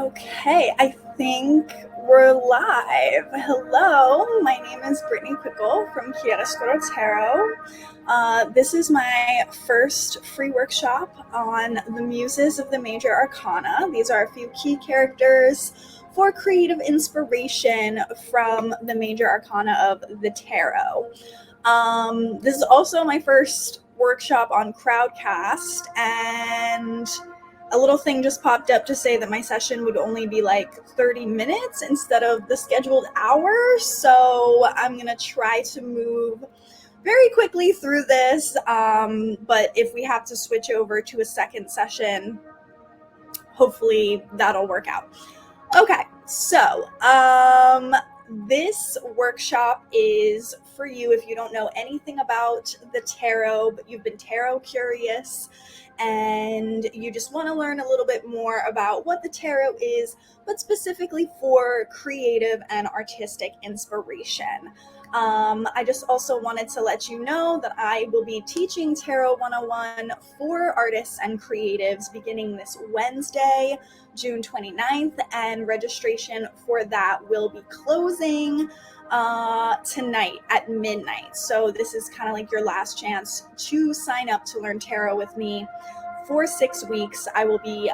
Okay, I think we're live. Hello, my name is Brittany Quickle from Chiaroscuro Tarot. This is my first free workshop on the Muses of the Major Arcana. These are a few key characters for creative inspiration from the Major Arcana of the Tarot. This is also my first workshop on Crowdcast, and a little thing just popped up to say that my session would only be like 30 minutes instead of the scheduled hour. So I'm going to try to move very quickly through this. But if we have to switch over to a second session, hopefully that'll work out. Okay, so this workshop is for you if you don't know anything about the tarot, but you've been tarot curious and you just want to learn a little bit more about what the tarot is, but specifically for creative and artistic inspiration. I just also wanted to let you know that I will be teaching Tarot 101 for artists and creatives beginning this Wednesday, June 29th, and registration for that will be closing tonight at midnight. So this is kind of like your last chance to sign up to learn tarot with me for 6 weeks. I will be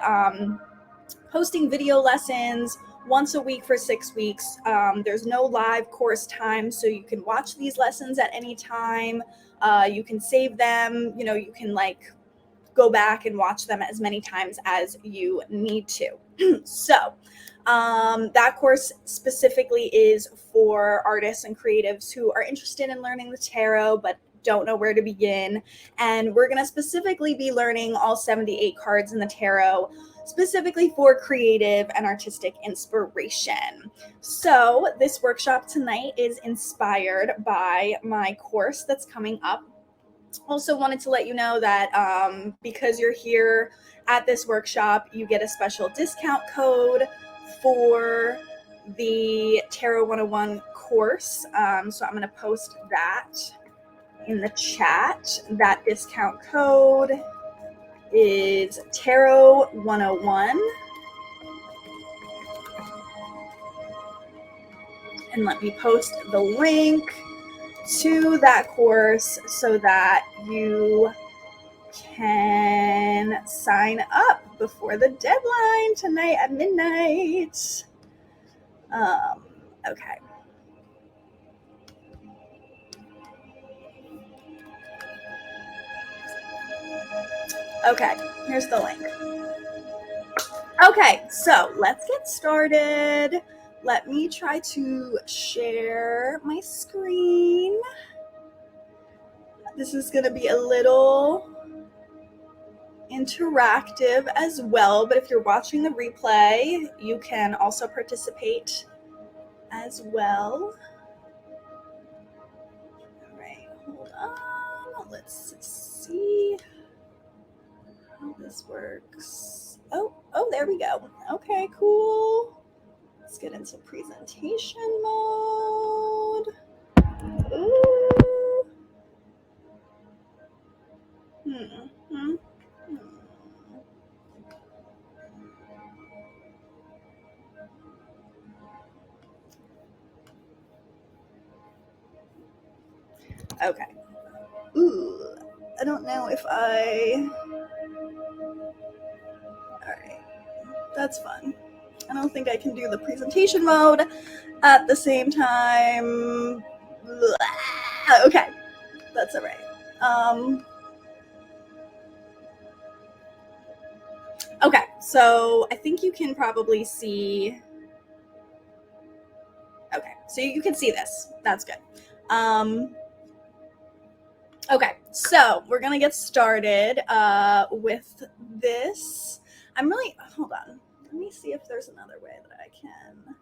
hosting video lessons once a week for 6 weeks. There's no live course time, so you can watch these lessons at any time. You can save them, you can go back and watch them as many times as you need to. So that course specifically is for artists and creatives who are interested in learning the tarot but don't know where to begin. And we're going to specifically be learning all 78 cards in the tarot, specifically for creative and artistic inspiration. So this workshop tonight is inspired by my course that's coming up. Also wanted to let you know that because you're here at this workshop, you get a special discount code for the Tarot 101 course. So I'm going to post that in the chat. That discount code is Tarot 101. And let me post the link to that course so that you can sign up before the deadline tonight at midnight. Okay. Okay, here's the link. Okay, so let's get started. Let me try to share my screen. This is going to be a little interactive as well, but if you're watching the replay, you can also participate as well. All right, hold on. Let's see how this works. Oh, there we go. Okay, cool. Let's get into presentation mode. Ooh. Okay. Ooh, I don't know if Alright, that's fun. I don't think I can do the presentation mode at the same time. Okay, that's alright. Okay, so I think you can probably see. Okay, so you can see this. That's good. Okay, so we're gonna get started with this. Hold on. Let me see if there's another way that I can.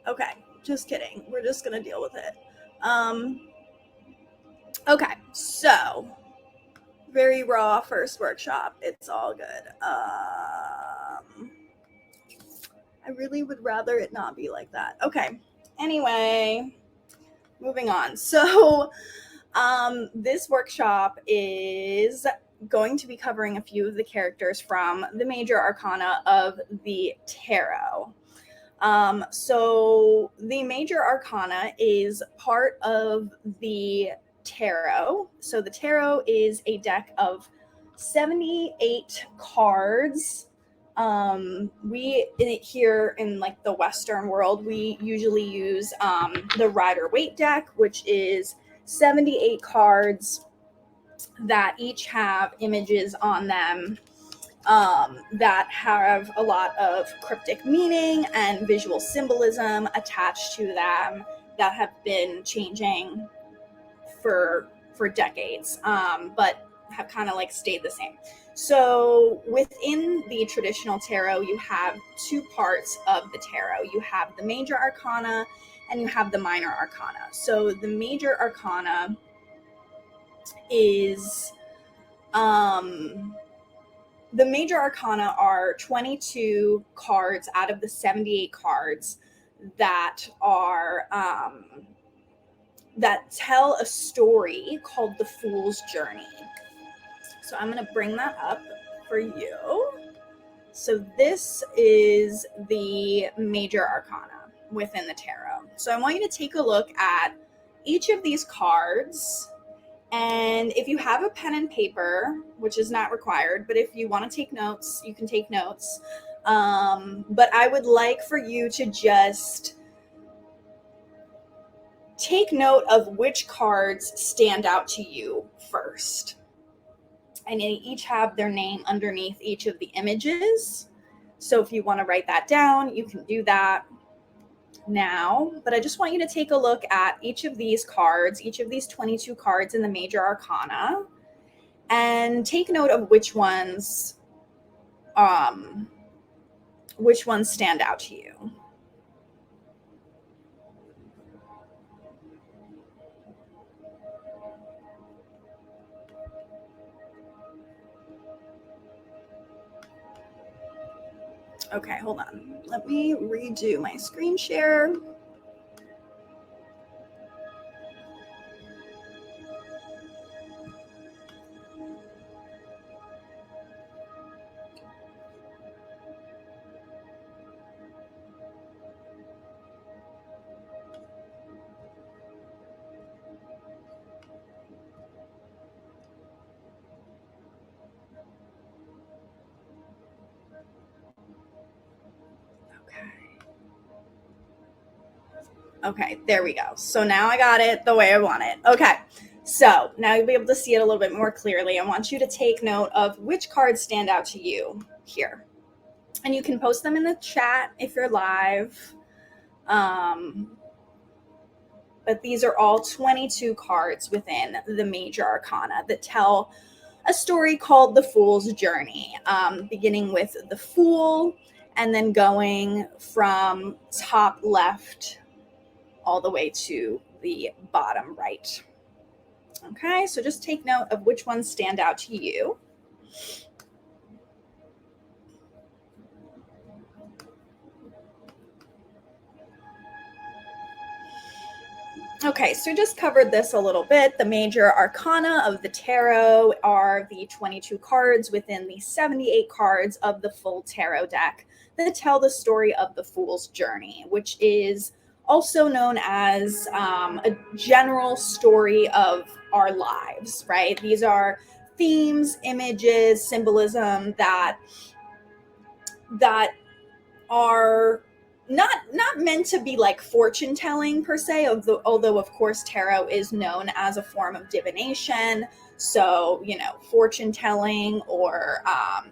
Okay, just kidding. We're just gonna deal with it. Okay, so very raw first workshop. It's all good. I really would rather it not be like that. Okay. Anyway, moving on. So, this workshop is going to be covering a few of the characters from the major arcana of the tarot. So the major arcana is part of the tarot. So the tarot is a deck of 78 cards. We here in like the Western world, we usually use the Rider Waite deck, which is 78 cards that each have images on them that have a lot of cryptic meaning and visual symbolism attached to them that have been changing for decades, but have kind of like stayed the same. So within the traditional tarot, you have two parts of the tarot. You have the major arcana and you have the minor arcana. So the major arcana is the major arcana are 22 cards out of the 78 cards that are that tell a story called the Fool's Journey. So I'm going to bring that up for you. So this is the major arcana within the tarot. So I want you to take a look at each of these cards. And if you have a pen and paper, which is not required, but if you want to take notes, you can take notes. But I would like for you to just take note of which cards stand out to you first. And they each have their name underneath each of the images. So if you want to write that down, you can do that now. But I just want you to take a look at each of these cards, each of these 22 cards in the major arcana, and take note of which ones stand out to you. Okay, hold on. Let me redo my screen share. Okay, there we go. So now I got it the way I want it. Okay, so now you'll be able to see it a little bit more clearly. I want you to take note of which cards stand out to you here. And you can post them in the chat if you're live. But these are all 22 cards within the major arcana that tell a story called The Fool's Journey, beginning with the Fool and then going from top left all the way to the bottom right. Okay, so just take note of which ones stand out to you. Okay, so just covered this a little bit. The major arcana of the tarot are the 22 cards within the 78 cards of the full tarot deck that tell the story of the Fool's Journey, which is also known as a general story of our lives, right? These are themes, images, symbolism that are not meant to be like fortune telling per se, although of course tarot is known as a form of divination. So, you know, fortune telling or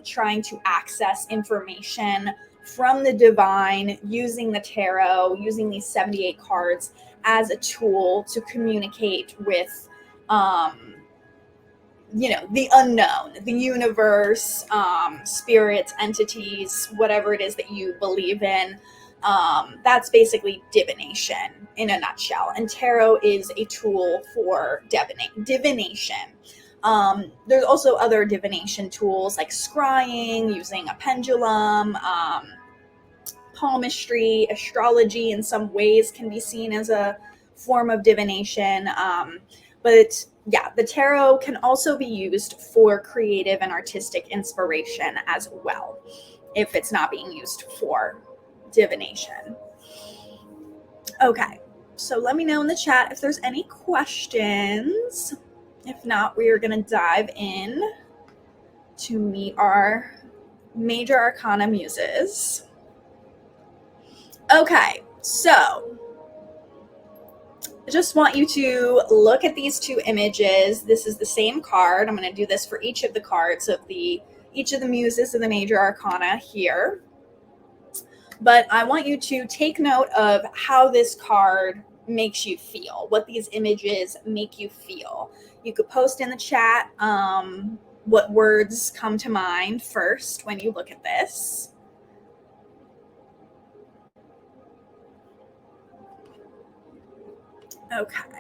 trying to access information from the divine using the tarot, using these 78 cards as a tool to communicate with the unknown, the universe, spirits, entities, whatever it is that you believe in. That's basically divination in a nutshell. And tarot is a tool for divination. There's also other divination tools like scrying, using a pendulum, palmistry, astrology in some ways can be seen as a form of divination. But yeah, the tarot can also be used for creative and artistic inspiration as well, if it's not being used for divination. Okay, so let me know in the chat if there's any questions. If not, we are going to dive in to meet our major arcana muses. Okay, so I just want you to look at these two images. This is the same card. I'm going to do this for each of the cards of each of the muses of the major arcana here. But I want you to take note of how this card makes you feel, what these images make you feel. You could post in the chat what words come to mind first when you look at this. Okay.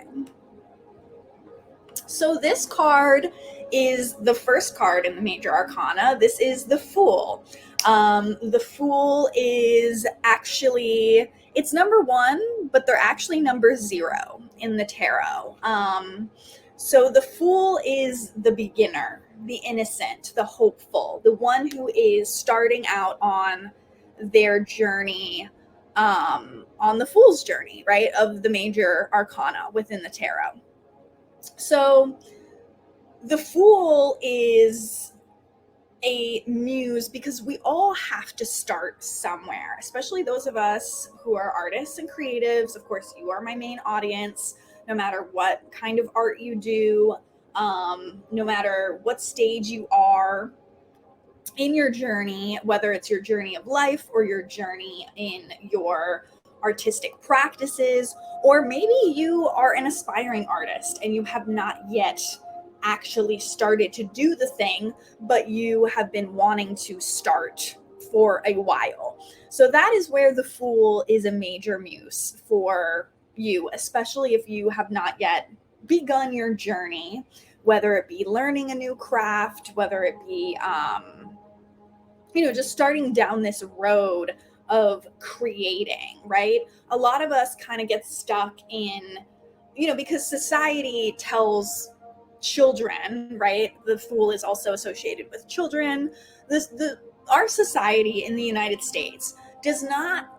So this card is the first card in the major arcana. This is the Fool. The Fool is actually, it's number 1, but they're actually number 0 in the tarot. So the Fool is the beginner, the innocent, the hopeful, the one who is starting out on their journey, on the Fool's journey, right, of the major arcana within the tarot. So the Fool is a muse because we all have to start somewhere, especially those of us who are artists and creatives. Of course, you are my main audience, no matter what kind of art you do, no matter what stage you are in your journey, whether it's your journey of life or your journey in your artistic practices, or maybe you are an aspiring artist and you have not yet actually started to do the thing, but you have been wanting to start for a while. So that is where the Fool is a major muse for you, especially if you have not yet begun your journey, whether it be learning a new craft, whether it be just starting down this road of creating, right? A lot of us kind of get stuck in, because society tells children, right? The Fool is also associated with children. Our society in the United States does not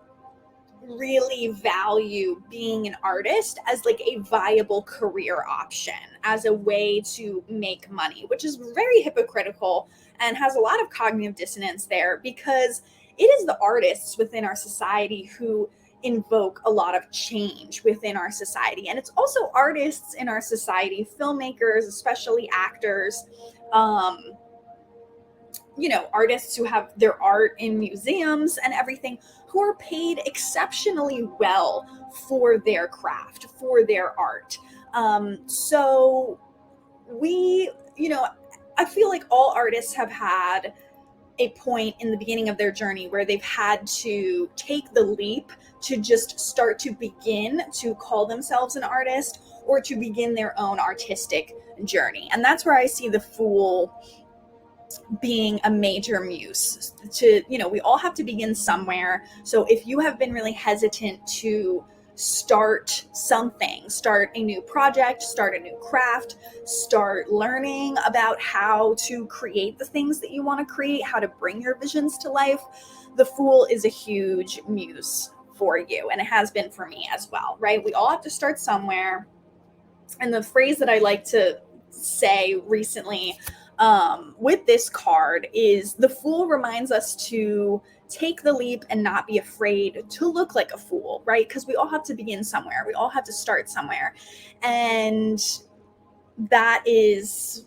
really value being an artist as like a viable career option, as a way to make money, which is very hypocritical and has a lot of cognitive dissonance there, because it is the artists within our society who invoke a lot of change within our society. And it's also artists in our society, filmmakers, especially actors, artists who have their art in museums and everything, who are paid exceptionally well for their craft, for their art. So we, I feel like all artists have had a point in the beginning of their journey where they've had to take the leap to just start to begin to call themselves an artist, or to begin their own artistic journey. And that's where I see the Fool being a major muse. We all have to begin somewhere. So if you have been really hesitant to start something, start a new project, start a new craft, start learning about how to create the things that you want to create, how to bring your visions to life, the Fool is a huge muse for you. And it has been for me as well, right? We all have to start somewhere. And the phrase that I like to say recently with this card is, the Fool reminds us to take the leap and not be afraid to look like a fool, right? Because we all have to begin somewhere. We all have to start somewhere. And that's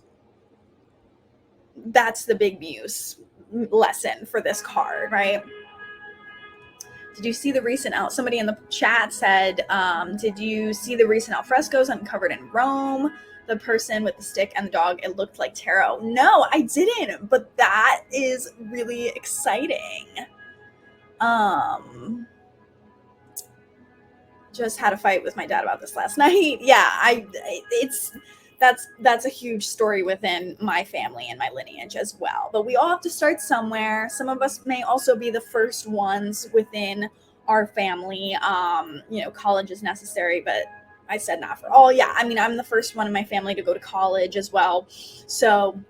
the big muse lesson for this card, right? Did you see the recent somebody in the chat said, did you see the recent alfrescoes uncovered in Rome? The person with the stick and the dog, it looked like tarot. No, I didn't, but that is really exciting. just had a fight with my dad about this last night. Yeah, that's a huge story within my family and my lineage as well. But we all have to start somewhere. Some of us may also be the first ones within our family. College is necessary, but I said not for all. Yeah, I mean, I'm the first one in my family to go to college as well. So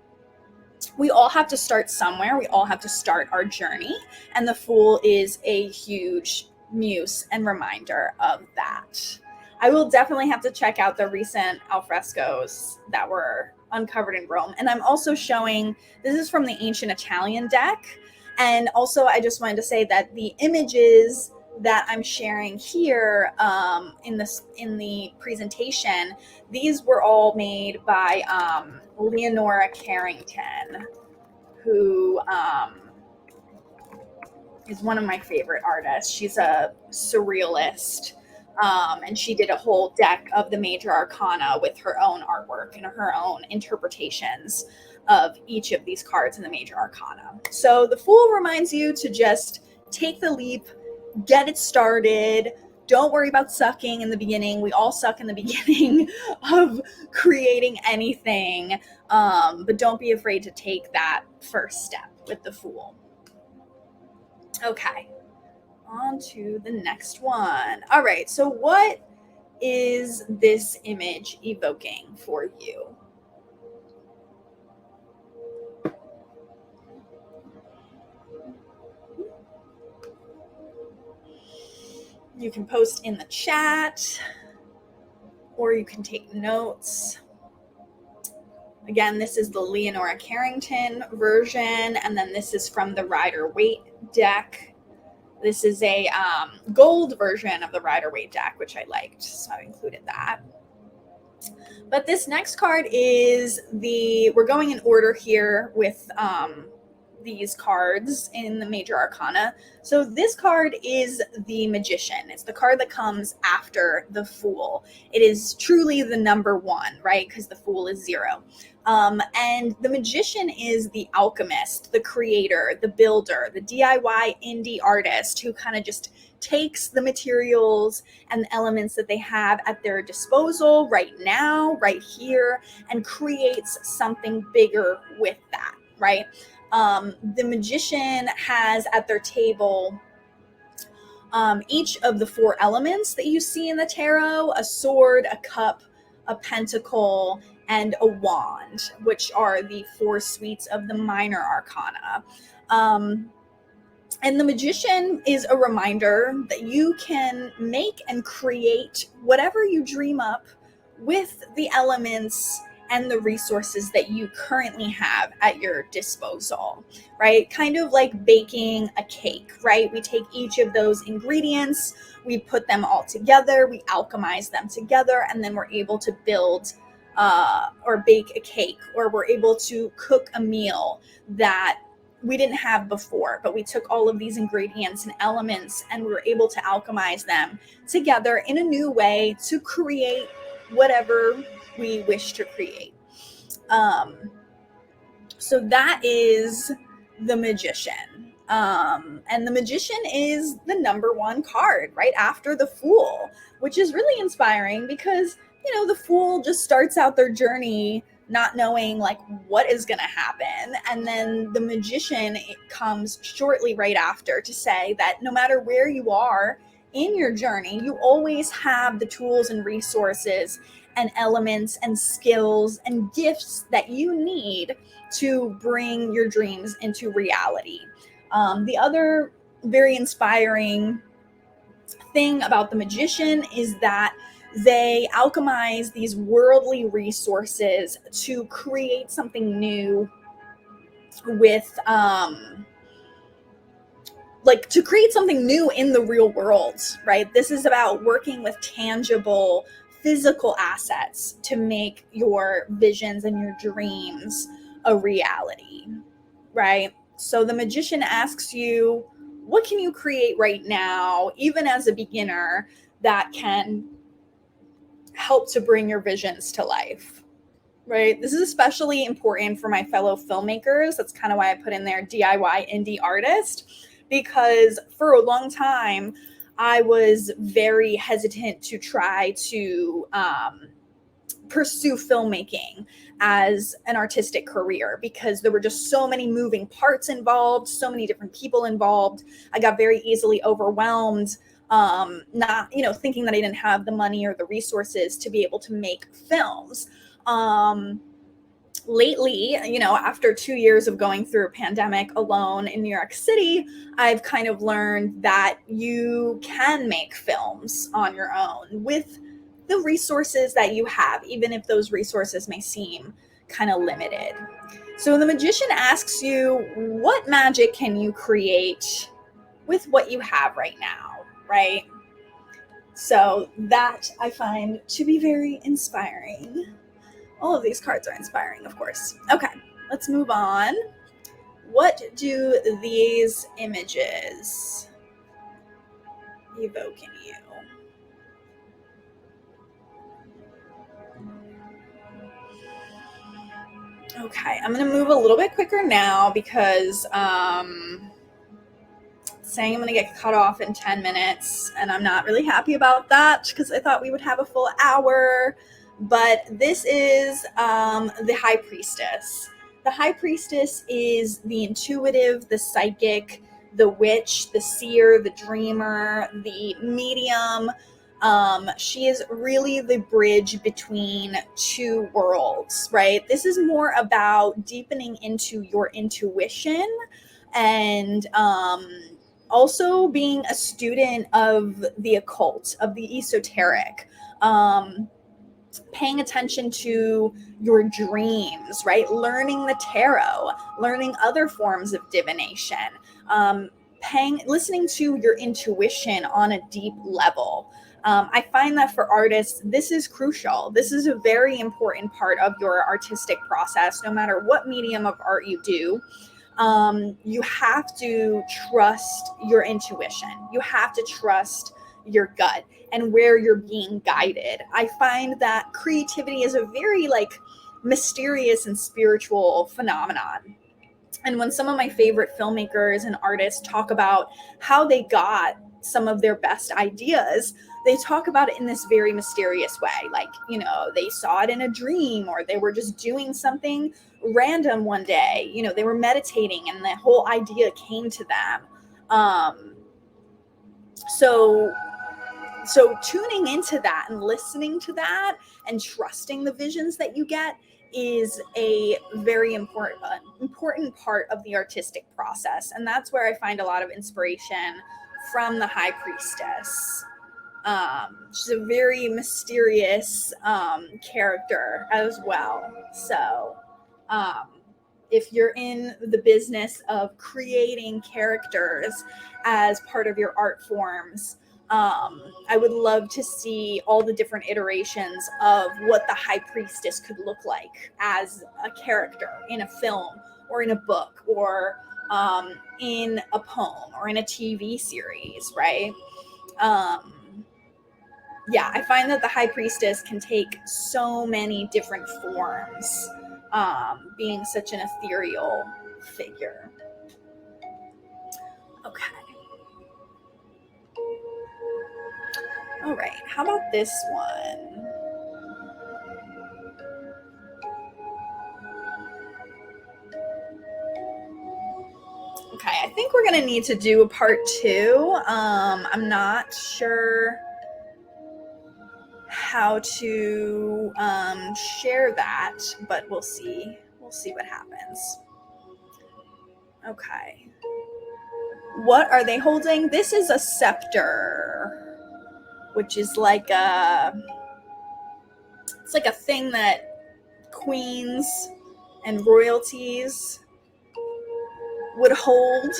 we all have to start somewhere. We all have to start our journey. And the Fool is a huge muse and reminder of that. I will definitely have to check out the recent alfrescos that were uncovered in Rome. And I'm also showing, this is from the ancient Italian deck. And also, I just wanted to say that the images that I'm sharing here in the presentation, these were all made by Leonora Carrington, who is one of my favorite artists. She's a surrealist, and she did a whole deck of the major arcana with her own artwork and her own interpretations of each of these cards in the major arcana. So the Fool reminds you to just take the leap, get it started. Don't worry about sucking in the beginning. We all suck in the beginning of creating anything, but don't be afraid to take that first step with the Fool. Okay, on to the next one. All right, so what is this image evoking for you? You can post in the chat, or you can take notes. Again, this is the Leonora Carrington version, and then this is from the Rider-Waite deck. This is a gold version of the Rider-Waite deck, which I liked, so I included that. But this next card is we're going in order here with these cards in the major arcana. So this card is the Magician. It's the card that comes after the Fool. It is truly the number one, right? Because the Fool is 0. And the Magician is the alchemist, the creator, the builder, the DIY indie artist who kind of just takes the materials and the elements that they have at their disposal right now, right here, and creates something bigger with that, right? The Magician has at their table each of the 4 elements that you see in the tarot: a sword, a cup, a pentacle, and a wand, which are the 4 suites of the minor arcana. And the Magician is a reminder that you can make and create whatever you dream up with the elements and the resources that you currently have at your disposal, right? Kind of like baking a cake, right? We take each of those ingredients, we put them all together, we alchemize them together, and then we're able to build or bake a cake, or we're able to cook a meal that we didn't have before, but we took all of these ingredients and elements and we were able to alchemize them together in a new way to create whatever we wish to create. So that is the Magician. And the Magician is the number one card right after the Fool, which is really inspiring because, the Fool just starts out their journey not knowing like what is going to happen. And then the Magician, it comes shortly right after to say that no matter where you are in your journey, you always have the tools and resources and elements and skills and gifts that you need to bring your dreams into reality. The other very inspiring thing about the Magician is that they alchemize these worldly resources to create something new with to create something new in the real world, right? This is about working with tangible physical assets to make your visions and your dreams a reality, right? So the Magician asks you, what can you create right now, even as a beginner, that can help to bring your visions to life, right? This is especially important for my fellow filmmakers. That's kind of why I put in there DIY indie artist, because for a long time, I was very hesitant to try to pursue filmmaking as an artistic career because there were just so many moving parts involved, so many different people involved. I got very easily overwhelmed, not, thinking that I didn't have the money or the resources to be able to make films. Lately, after 2 years of going through a pandemic alone in New York City, I've kind of learned that you can make films on your own with the resources that you have, even if those resources may seem kind of limited. So the magician asks you, what magic can you create with what you have right now, right? So that I find to be very inspiring. All of these cards are inspiring, of course. Okay, let's move on. What do these images evoke in you? Okay, I'm going to move a little bit quicker now because saying I'm going to get cut off in 10 minutes, and I'm not really happy about that because I thought we would have a full hour. But this is the High Priestess. The High Priestess is the intuitive, the psychic, the witch, the seer, the dreamer, the medium. She is really the bridge between two worlds, right? This is more about deepening into your intuition and also being a student of the occult, of the esoteric. Paying attention to your dreams, right? Learning the tarot, learning other forms of divination, listening to your intuition on a deep level. I find that for artists, this is crucial. This is a very important part of your artistic process, no matter what medium of art you do. You have to trust your intuition. You have to trust your gut and where you're being guided. I find that creativity is a very mysterious and spiritual phenomenon. And when some of my favorite filmmakers and artists talk about how they got some of their best ideas, they talk about it in this very mysterious way. They saw it in a dream, or they were just doing something random one day. They were meditating and the whole idea came to them. So tuning into that and listening to that and trusting the visions that you get is a very important part of the artistic process. And that's where I find a lot of inspiration from the High Priestess. She's a very mysterious character as well. So if you're in the business of creating characters as part of your art forms, I would love to see all the different iterations of what the High Priestess could look like as a character in a film or in a book or in a poem or in a TV series, right? I find that the High Priestess can take so many different forms, being such an ethereal figure. Okay. All right, how about this one? Okay, I think we're gonna need to do a part 2. I'm not sure how to share that, but we'll see. We'll see what happens. Okay. What are they holding? This is a scepter, which is it's like a thing that queens and royalties would hold.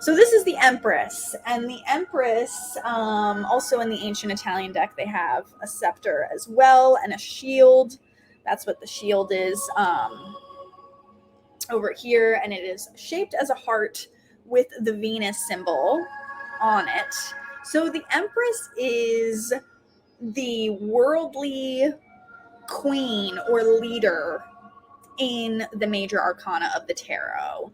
So this is the Empress, and the Empress, also in the ancient Italian deck, they have a scepter as well and a shield. That's what the shield is over here, and it is shaped as a heart with the Venus symbol on it. So the Empress is the worldly queen or leader in the major arcana of the tarot.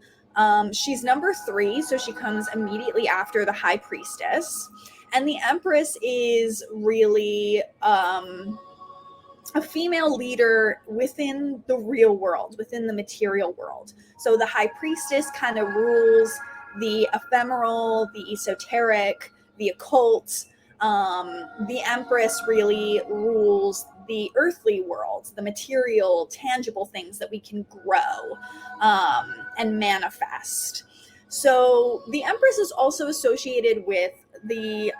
She's number 3, so she comes immediately after the high priestess. And the empress is really a female leader within the real world, within the material world. So the high priestess kind of rules the ephemeral, the esoteric, the occult. The empress really rules the earthly world, the material, tangible things that we can grow and manifest. So the empress is also associated with the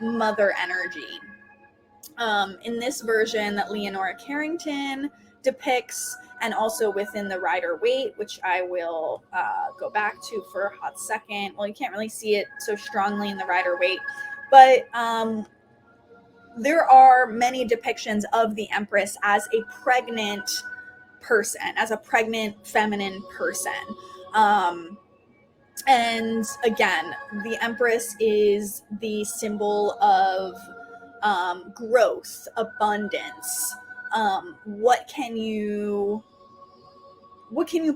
mother energy. In this version that Leonora Carrington depicts, and also within the Rider-Waite, which I will go back to for a hot second. Well, you can't really see it so strongly in the Rider-Waite, but there are many depictions of the Empress as a pregnant person, as a pregnant feminine person. And again, the Empress is the symbol of growth, abundance. What can you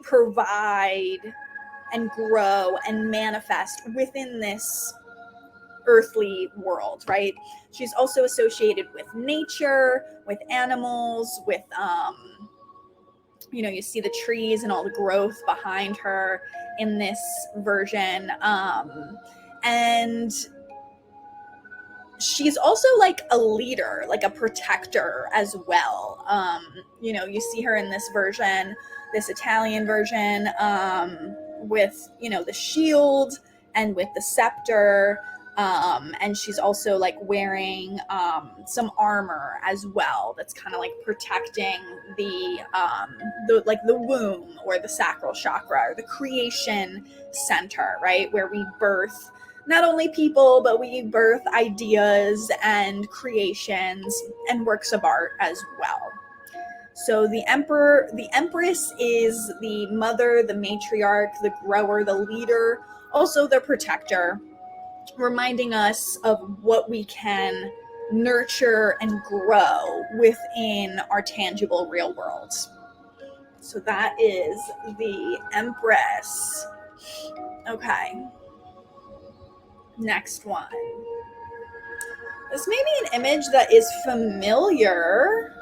provide and grow and manifest within this earthly world, right? She's also associated with nature, with animals, with you see the trees and all the growth behind her in this version. And she's also like a leader, like a protector as well. You see her in this version, this Italian version, with the shield and with the scepter, and she's also like wearing some armor as well that's kind of like protecting the womb, or the sacral chakra, or the creation center, right, where we birth not only people, but we birth ideas and creations and works of art as well. So the empress is the mother, the matriarch, the grower, the leader, also the protector, reminding us of what we can nurture and grow within our tangible real world. So that is the empress. Okay. Next one. This may be an image that is familiar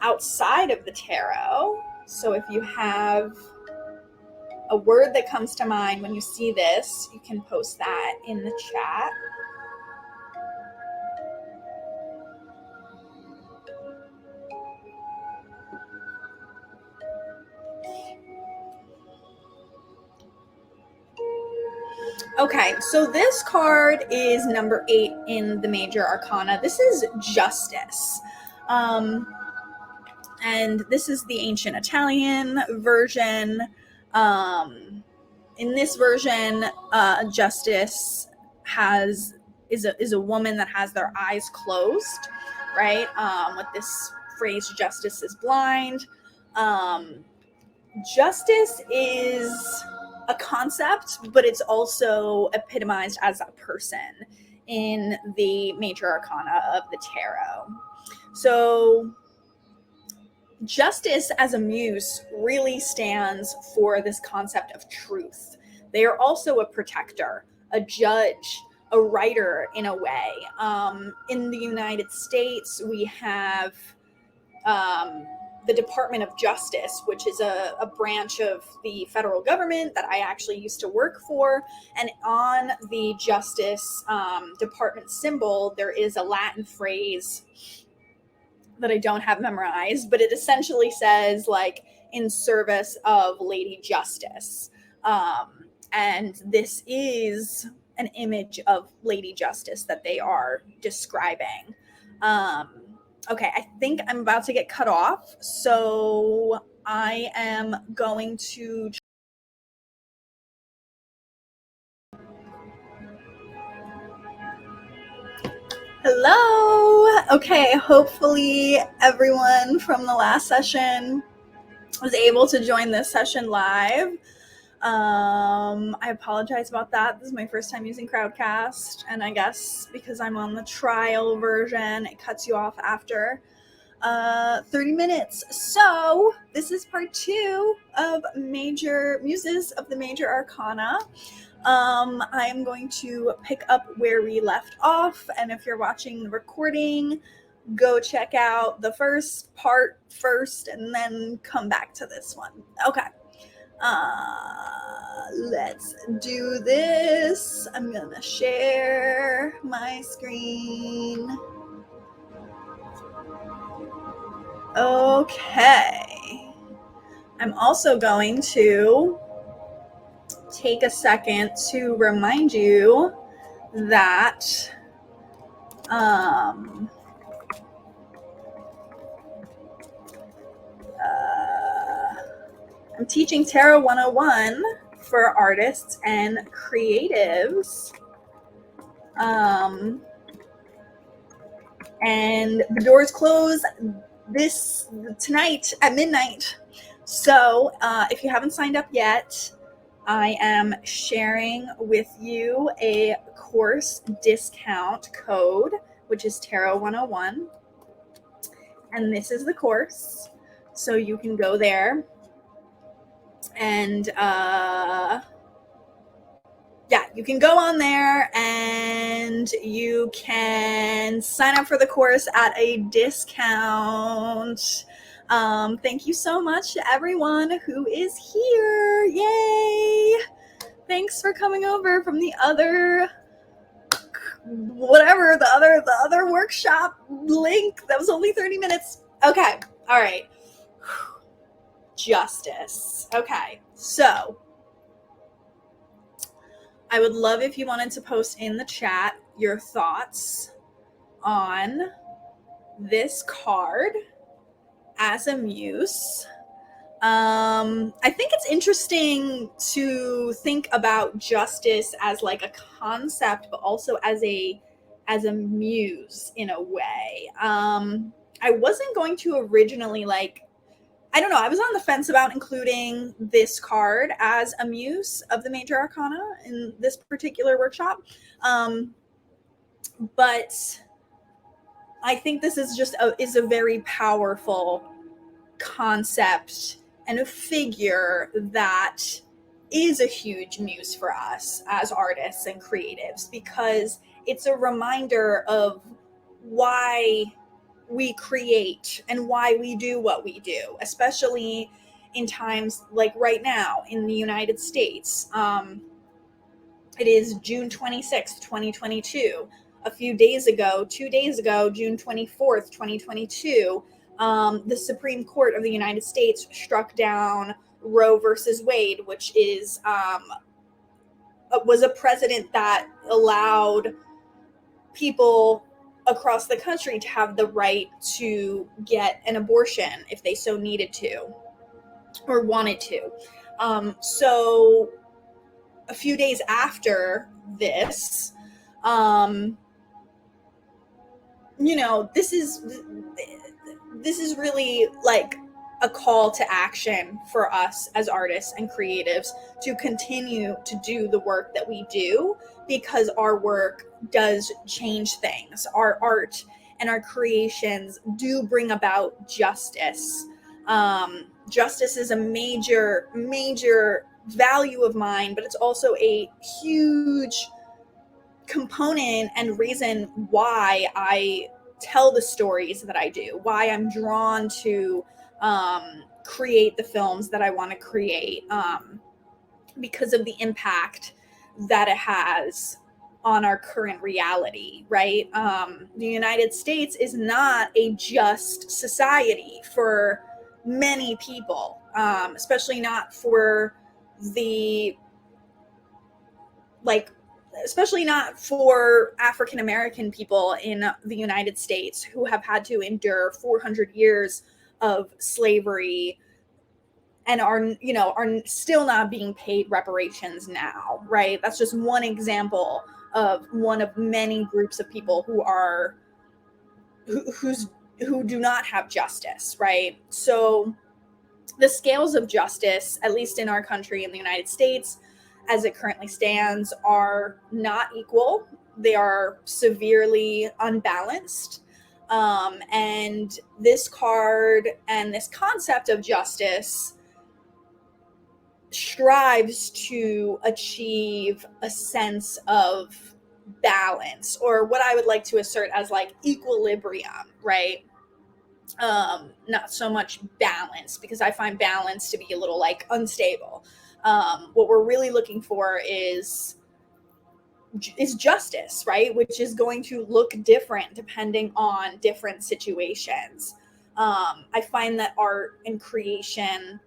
outside of the tarot. So if you have a word that comes to mind when you see this, you can post that in the chat. Okay, so this card is number 8 in the Major Arcana. This is Justice. And this is the ancient Italian version. In this version, Justice is a woman that has their eyes closed, right? With this phrase, justice is blind. Justice is a concept, but it's also epitomized as a person in the Major Arcana of the tarot. So Justice as a muse really stands for this concept of truth. They are also a protector, a judge, a writer in a way. In the United States, we have the Department of Justice, which is a branch of the federal government that I actually used to work for. And on the Justice Department symbol, there is a Latin phrase that I don't have memorized, but it essentially says, like, in service of Lady Justice. And this is an image of Lady Justice that they are describing. Okay, I think I'm about to get cut off, so I am going to... Hello! Okay, hopefully everyone from the last session was able to join this session live. I apologize about that. This is my first time using Crowdcast, and I guess because I'm on the trial version, it cuts you off after. 30 minutes. So this is part 2 of Major Muses of the Major Arcana. I am going to pick up where we left off, and if you're watching the recording, go check out the first part first and then come back to this one. Okay. Let's do this. I'm gonna share my screen. Okay. I'm also going to take a second to remind you that I'm teaching Tarot 101 for artists and creatives. And the doors close tonight at midnight. So if you haven't signed up yet, I am sharing with you a course discount code, which is Tarot 101. And this is the course. So you can go there and you can go on there and you can sign up for the course at a discount. Thank you so much to everyone who is here. Yay! Thanks for coming over from the other workshop link. That was only 30 minutes. Okay. All right. Justice. Okay. So I would love if you wanted to post in the chat your thoughts on this card as a muse. I think it's interesting to think about justice as like a concept, but also as a muse in a way. I wasn't going to originally I don't know. I was on the fence about including this card as a muse of the Major Arcana in this particular workshop. But I think this is just is a very powerful concept and a figure that is a huge muse for us as artists and creatives, because it's a reminder of why we create and why we do what we do, especially in times like right now in the United States. It is June 26th, 2022. A few days ago, 2 days ago, June 24th, 2022, the Supreme Court of the United States struck down Roe versus Wade, which is was a precedent that allowed people across the country to have the right to get an abortion if they so needed to or wanted to. So a few days after this, this is really like a call to action for us as artists and creatives to continue to do the work that we do, because our work does change things. Our art and our creations do bring about justice. Justice is a major value of mine, but it's also a huge component and reason why I tell the stories that I do, why I'm drawn to create the films that I want to create, because of the impact that it has on our current reality, right? The United States is not a just society for many people, especially not for especially not for African American people in the United States, who have had to endure 400 years of slavery and are still not being paid reparations now, right? That's just one example of one of many groups of people who do not have justice, right? So the scales of justice, at least in our country, in the United States, as it currently stands, are not equal. They are severely unbalanced. And this card and this concept of justice strives to achieve a sense of balance, or what I would like to assert as like equilibrium, right? Not so much balance, because I find balance to be a little like unstable. What we're really looking for is justice, right? Which is going to look different depending on different situations. I find that art and creation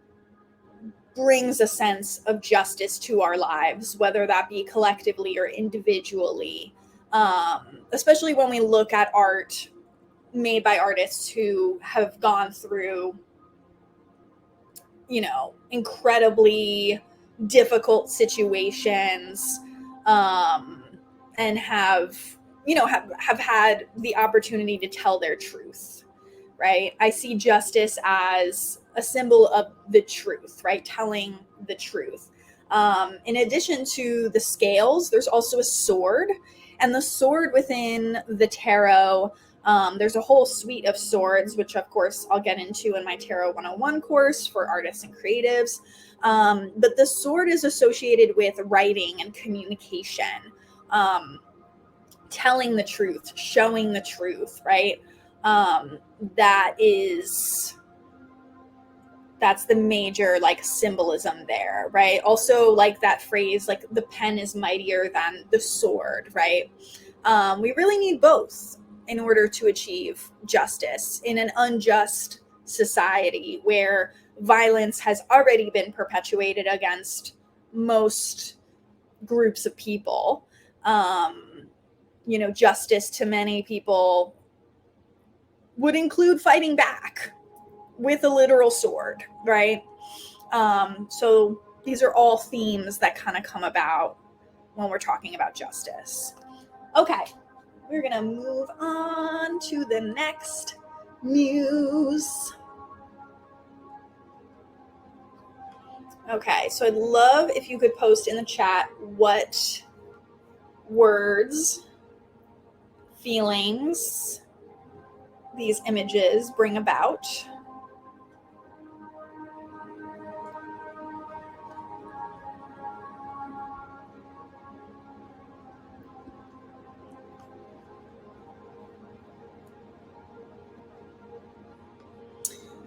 brings a sense of justice to our lives, whether that be collectively or individually. Especially when we look at art made by artists who have gone through, incredibly difficult situations, and have had the opportunity to tell their truth, right? I see justice as a symbol of the truth, right? Telling the truth. In addition to the scales, there's also a sword, and the sword within the tarot, there's a whole suite of swords, which of course I'll get into in my Tarot 101 course for artists and creatives. But the sword is associated with writing and communication, telling the truth, showing the truth, right? That is that's the major like symbolism there, right? Also, like that phrase, like the pen is mightier than the sword, right? We really need both in order to achieve justice in an unjust society where violence has already been perpetuated against most groups of people. Justice to many people would include fighting back with a literal sword, right? So these are all themes that kind of come about when we're talking about justice. Okay, we're gonna move on to the next muse. Okay, so I'd love if you could post in the chat what words, feelings these images bring about.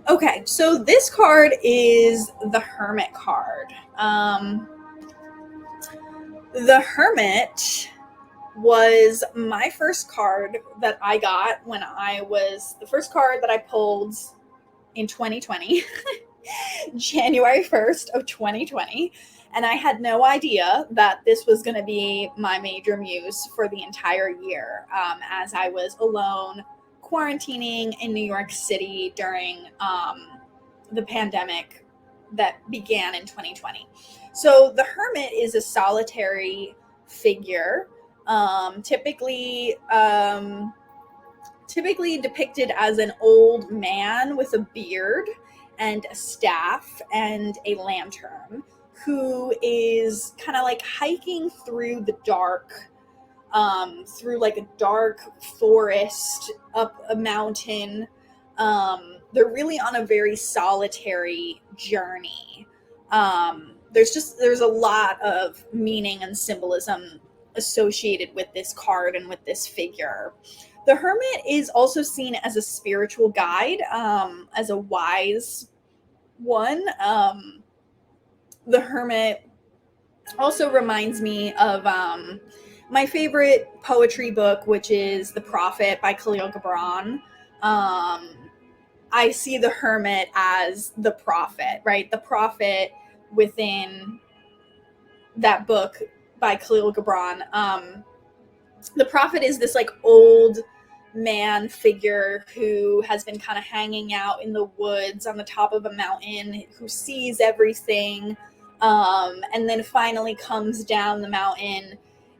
Okay, so this card is the Hermit card. The Hermit was my first card that I got the first card that I pulled in 2020, January 1st of 2020. And I had no idea that this was going to be my major muse for the entire year, as I was alone quarantining in New York City during the pandemic that began in 2020. So the Hermit is a solitary figure, typically depicted as an old man with a beard and a staff and a lantern, who is kind of like hiking through the dark, through like a dark forest, up a mountain. They're really on a very solitary journey. There's a lot of meaning and symbolism associated with this card and with this figure. The Hermit is also seen as a spiritual guide, as a wise one. The Hermit also reminds me of my favorite poetry book, which is The Prophet by Khalil Gibran. I see the Hermit as the prophet, right? The prophet within that book by Khalil Gibran. The prophet is this like old man figure who has been kind of hanging out in the woods on the top of a mountain, who sees everything, and then finally comes down the mountain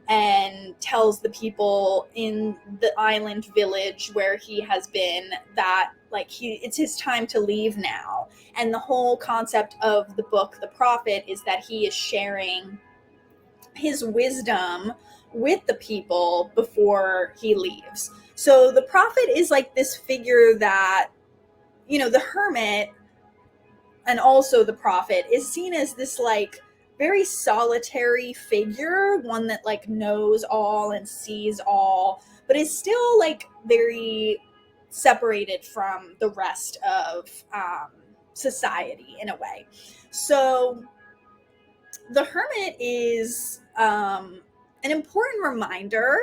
and tells the people in the island village where he has been that it's his time to leave now. And the whole concept of the book The Prophet is that he is sharing his wisdom with the people before he leaves. So the prophet is like this figure that, the hermit and also the prophet is seen as this like very solitary figure, one that like knows all and sees all, but is still like very separated from the rest of society in a way. So the hermit is an important reminder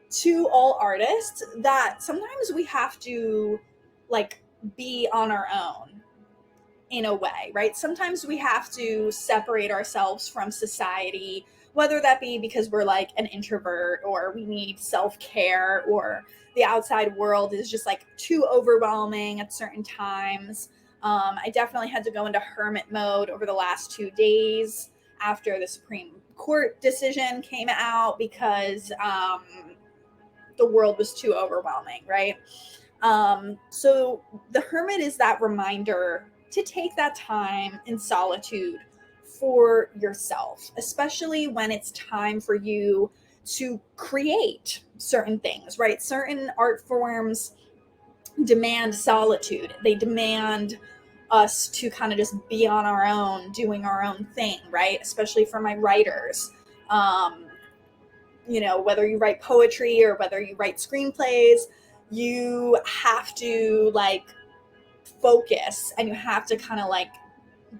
to all artists that sometimes we have to like be on our own in a way, right? Sometimes we have to separate ourselves from society, whether that be because we're like an introvert or we need self-care or the outside world is just like too overwhelming at certain times. I definitely had to go into hermit mode over the last 2 days after the Supreme Court decision came out because the world was too overwhelming, right? So the hermit is that reminder to take that time in solitude for yourself, especially when it's time for you to create certain things, right? Certain art forms demand solitude. They demand us to kind of just be on our own, doing our own thing, right? Especially for my writers. Whether you write poetry or whether you write screenplays, you have to like focus and you have to kind of like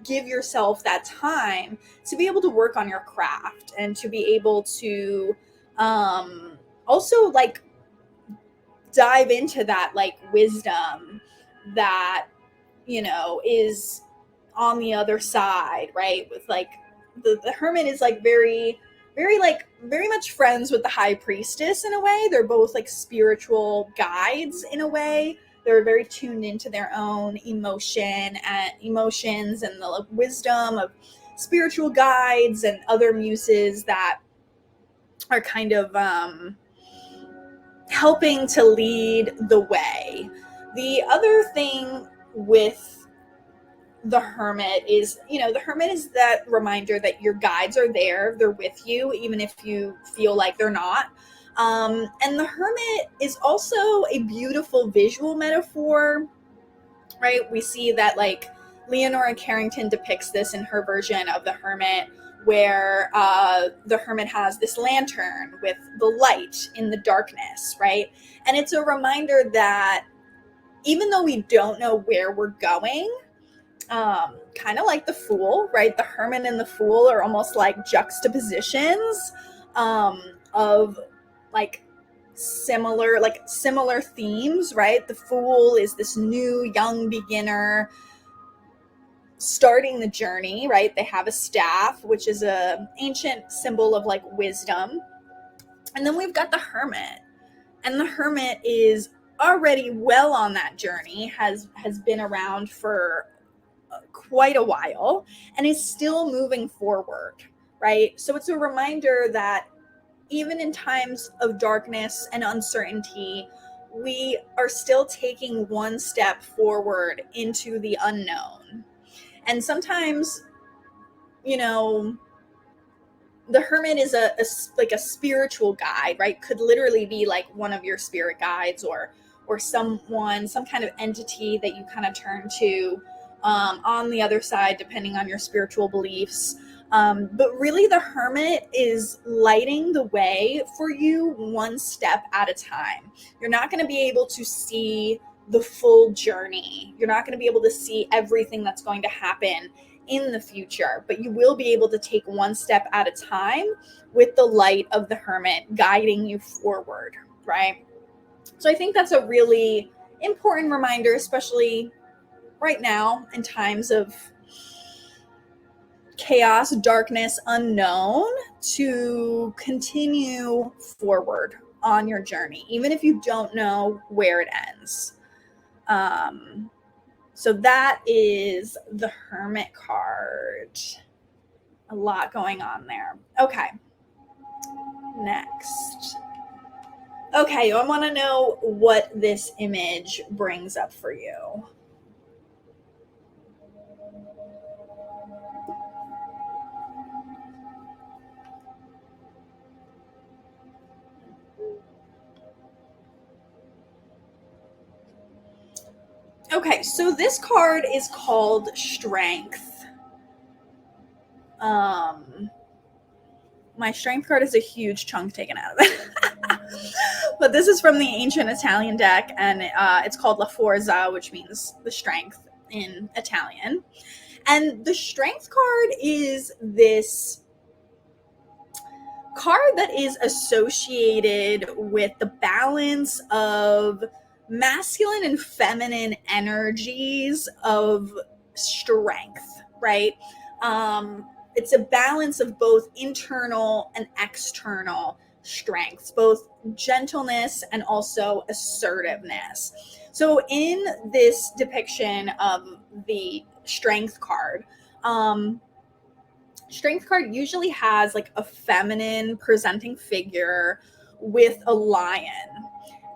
give yourself that time to be able to work on your craft and to be able to also like dive into that like wisdom that is on the other side, right? With like the hermit is like very much friends with the high priestess in a way. They're both like spiritual guides in a way. They're very tuned into their own emotions and the like, wisdom of spiritual guides and other muses that are kind of helping to lead the way. The other thing with the hermit is, the hermit is that reminder that your guides are there, they're with you, even if you feel like they're not. And the hermit is also a beautiful visual metaphor, right? We see that like Leonora Carrington depicts this in her version of the hermit, where the hermit has this lantern with the light in the darkness, right? And it's a reminder that even though we don't know where we're going, kind of like the fool, right? The hermit and the fool are almost like juxtapositions of like similar themes, right? The fool is this new young beginner starting the journey, right? They have a staff, which is a ancient symbol of like wisdom. And then we've got the hermit. And the hermit is already well on that journey, has been around for quite a while and is still moving forward, right? So it's a reminder that even in times of darkness and uncertainty, we are still taking one step forward into the unknown. And sometimes, the hermit is like a spiritual guide, right? Could literally be like one of your spirit guides or some kind of entity that you kind of turn to on the other side, depending on your spiritual beliefs. But really, the hermit is lighting the way for you one step at a time. You're not going to be able to see the full journey. You're not going to be able to see everything that's going to happen in the future, but you will be able to take one step at a time with the light of the hermit guiding you forward, right? So I think that's a really important reminder, especially right now in times of chaos, darkness, unknown, to continue forward on your journey, even if you don't know where it ends. So that is the hermit card. A lot going on there. Okay. Next. Okay, I want to know what this image brings up for you. Okay, so this card is called Strength. My Strength card is a huge chunk taken out of it. But this is from the ancient Italian deck, and it's called La Forza, which means the strength in Italian. And the Strength card is this card that is associated with the balance of masculine and feminine energies of strength, right? It's a balance of both internal and external strengths, both gentleness and also assertiveness. So, in this depiction of the Strength card, Strength card usually has like a feminine presenting figure with a lion,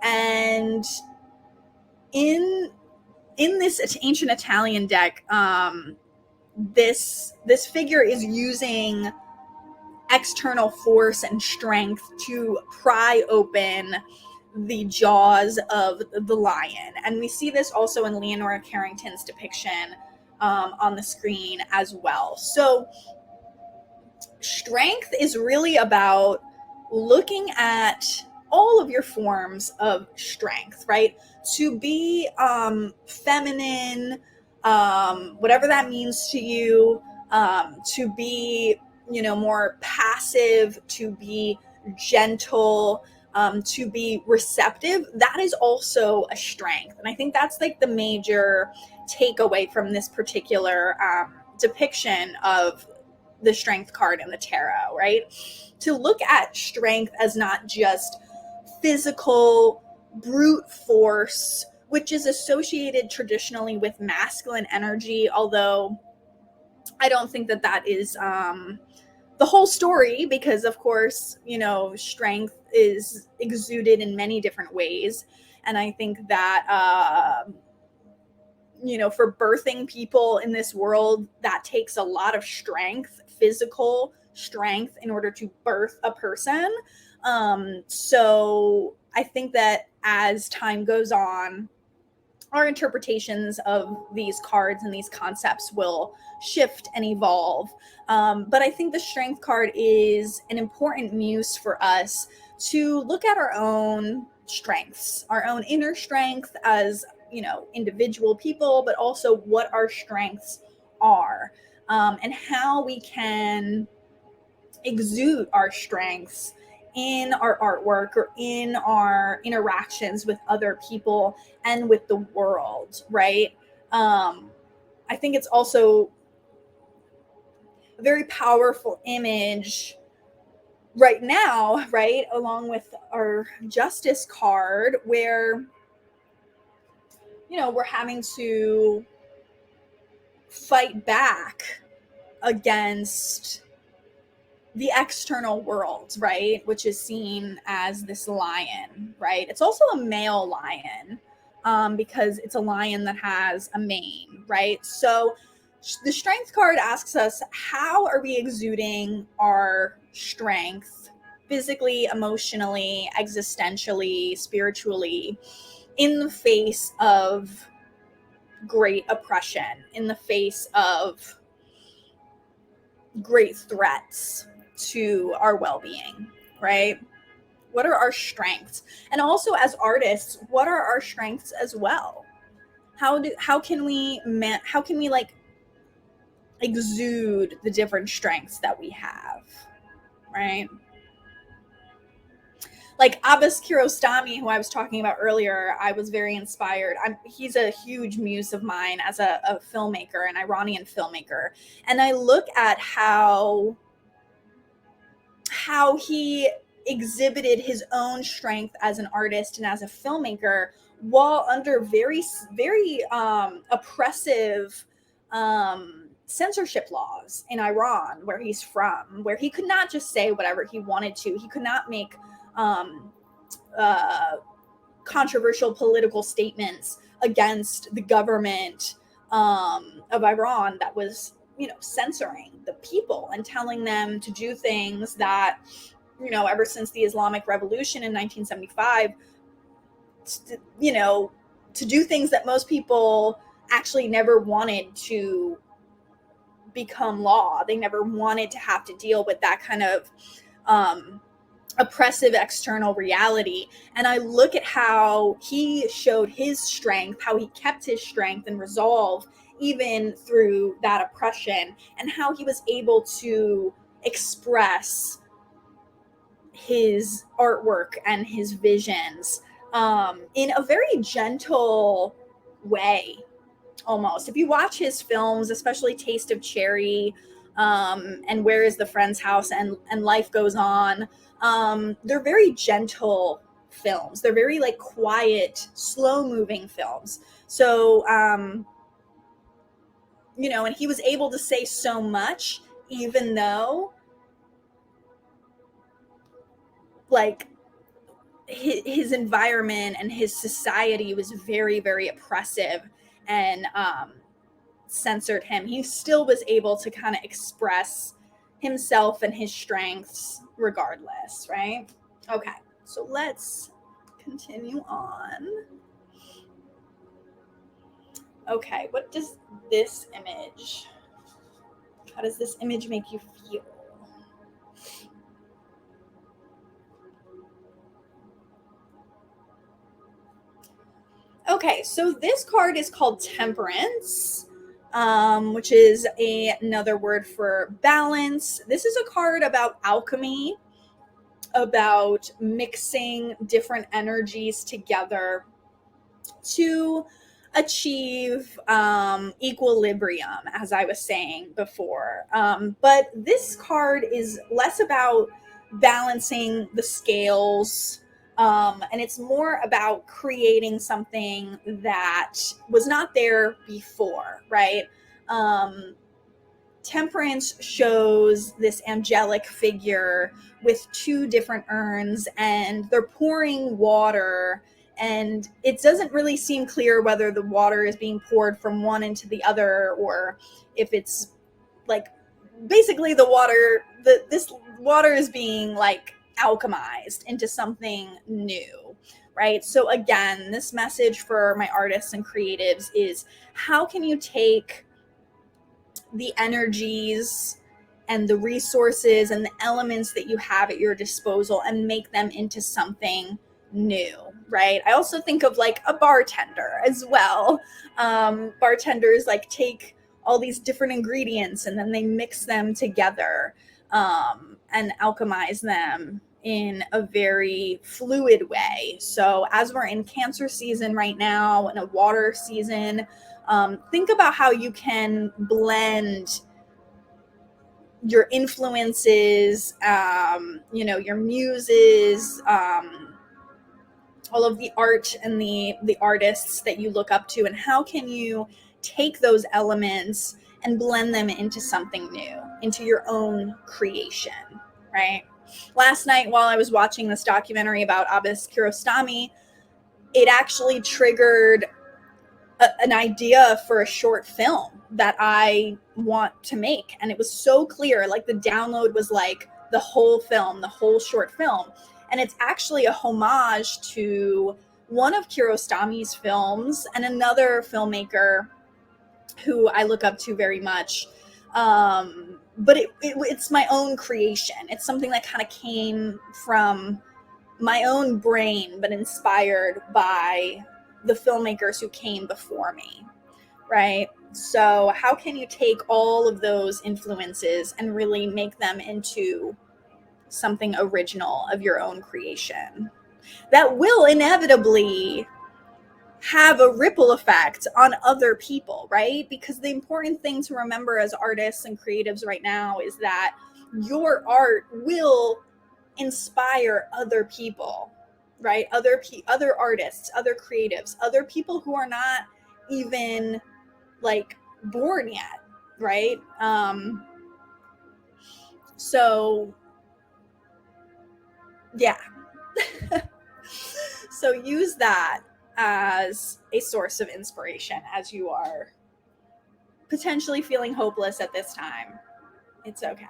and in this ancient Italian deck, this figure is using external force and strength to pry open the jaws of the lion. And we see this also in Leonora Carrington's depiction on the screen as well. So Strength is really about looking at all of your forms of strength, right? To be feminine, whatever that means to you, to be, more passive, to be gentle, to be receptive, that is also a strength. And I think that's like the major takeaway from this particular depiction of the Strength card in the tarot, right? To look at strength as not just physical brute force, which is associated traditionally with masculine energy, although I don't think that that is the whole story, because of course, strength is exuded in many different ways. And I think that for birthing people in this world, that takes a lot of strength, physical strength, in order to birth a person. So I think that as time goes on, our interpretations of these cards and these concepts will shift and evolve. But I think the Strength card is an important muse for us to look at our own strengths, our own inner strength as individual people, but also what our strengths are, and how we can exude our strengths in our artwork or in our interactions with other people and with the world, right? I think it's also a very powerful image right now, right? Along with our Justice card, where we're having to fight back against the external world, right? Which is seen as this lion, right? It's also a male lion, because it's a lion that has a mane, right? So the Strength card asks us, how are we exuding our strength physically, emotionally, existentially, spiritually, in the face of great oppression, in the face of great threats to our well-being, right? What are our strengths? And also as artists, what are our strengths as well? How can we like exude the different strengths that we have, right? Like Abbas Kiarostami, who I was talking about earlier, I was very inspired. He's a huge muse of mine as a filmmaker, an Iranian filmmaker. And I look at how he exhibited his own strength as an artist and as a filmmaker while under very, very oppressive censorship laws in Iran, where he's from, where he could not just say whatever he wanted to. He could not make controversial political statements against the government of Iran that was, censoring the people and telling them to do things that, ever since the Islamic Revolution in 1975, to do things that most people actually never wanted to become law. They never wanted to have to deal with that kind of oppressive external reality. And I look at how he showed his strength, how he kept his strength and resolve even through that oppression, and how he was able to express his artwork and his visions in a very gentle way. Almost, if you watch his films, especially Taste of Cherry, and Where is the Friend's House, and Life Goes On, they're very gentle films. They're very like quiet, slow moving films. So and he was able to say so much, even though like his environment and his society was very, very oppressive and censored him. He still was able to kind of express himself and his strengths regardless, right? Okay, so let's continue on. Okay, what does this image, how does this image make you feel? Okay, so this card is called Temperance, which is another word for balance. This is a card about alchemy, about mixing different energies together to achieve equilibrium, as I was saying before. But this card is less about balancing the scales, and it's more about creating something that was not there before, right? Temperance shows this angelic figure with two different urns, and they're pouring water, and it doesn't really seem clear whether the water is being poured from one into the other, or if it's like basically this water is being like alchemized into something new, right? So again, this message for my artists and creatives is, how can you take the energies and the resources and the elements that you have at your disposal and make them into something new, right? I also think of like a bartender as well. Bartenders like take all these different ingredients and then they mix them together, and alchemize them in a very fluid way. So as we're in Cancer season right now, in a water season, think about how you can blend your influences, your muses, all of the art and the artists that you look up to, and how can you take those elements and blend them into something new, into your own creation, right? Last night, while I was watching this documentary about Abbas Kiarostami, it actually triggered an idea for a short film that I want to make. And it was so clear, like the download was like the whole film, the whole short film. And it's actually a homage to one of Kiarostami's films and another filmmaker who I look up to very much. But it's my own creation. It's something that kind of came from my own brain, but inspired by the filmmakers who came before me, right? So how can you take all of those influences and really make them into something original of your own creation that will inevitably have a ripple effect on other people, right? Because the important thing to remember as artists and creatives right now is that your art will inspire other people, right? Other artists, other creatives, other people who are not even like born yet, right? So yeah. So use that as a source of inspiration as you are potentially feeling hopeless at this time. It's okay.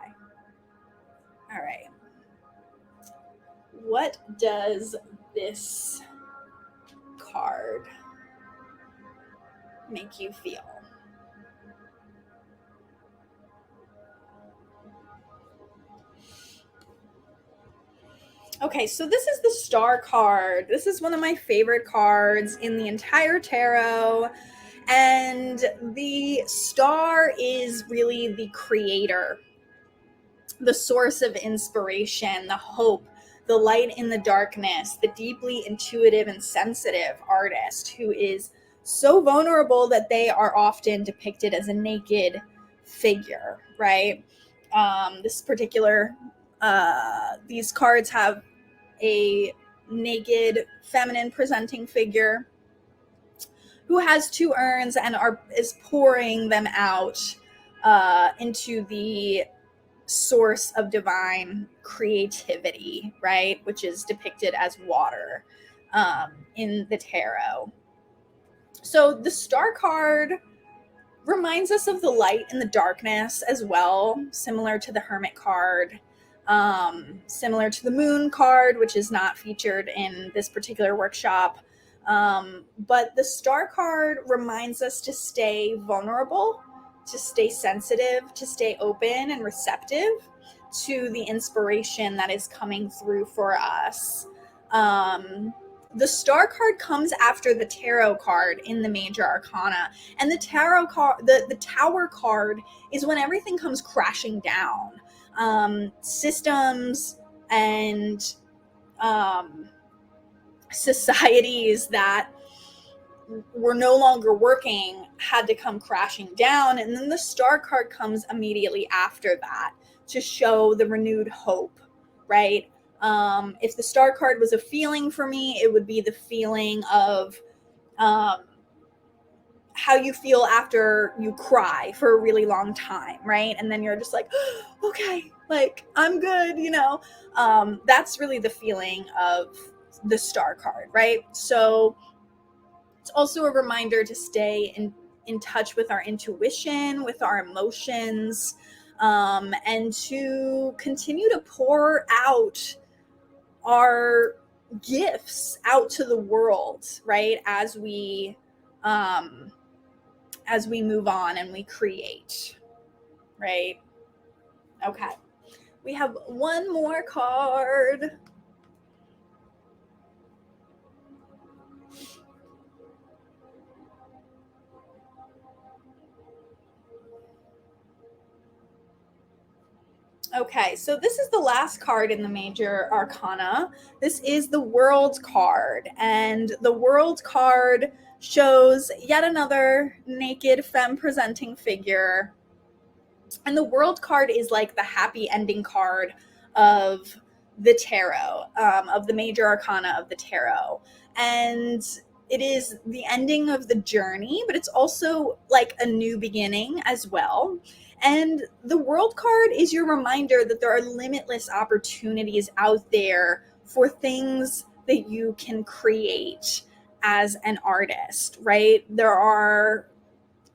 All right. What does this card make you feel? Okay, so this is the Star card. This is one of my favorite cards in the entire tarot. And the Star is really the creator, the source of inspiration, the hope, the light in the darkness, the deeply intuitive and sensitive artist who is so vulnerable that they are often depicted as a naked figure, right? This particular, these cards have a naked, feminine presenting figure who has two urns and is pouring them out into the source of divine creativity, right? Which is depicted as water in the tarot. So the Star card reminds us of the light and the darkness as well, similar to the Hermit card, similar to the Moon card, which is not featured in this particular workshop. But the Star card reminds us to stay vulnerable, to stay sensitive, to stay open and receptive to the inspiration that is coming through for us. The Star card comes after the Tarot card in the Major Arcana, and the Tarot card, the Tower card, is when everything comes crashing down. Systems and societies that were no longer working had to come crashing down, and then the Star card comes immediately after that to show the renewed hope, right? If the Star card was a feeling for me, it would be the feeling of how you feel after you cry for a really long time, right? And then you're just like, oh, okay, like I'm good, you know? That's really the feeling of the Star card, right? So it's also a reminder to stay in touch with our intuition, with our emotions, and to continue to pour out our gifts out to the world, right? As we move on and we create, right? Okay. We have one more card. Okay, so this is the last card in the Major Arcana. This is the World card, and the World card shows yet another naked femme presenting figure. And the World card is like the happy ending card of the tarot, of the Major Arcana of the tarot. And it is the ending of the journey, but it's also like a new beginning as well. And the World card is your reminder that there are limitless opportunities out there for things that you can create as an artist, right? There are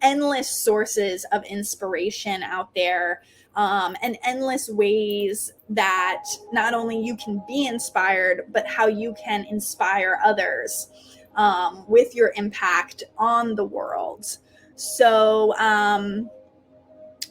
endless sources of inspiration out there, and endless ways that not only you can be inspired, but how you can inspire others with your impact on the world. So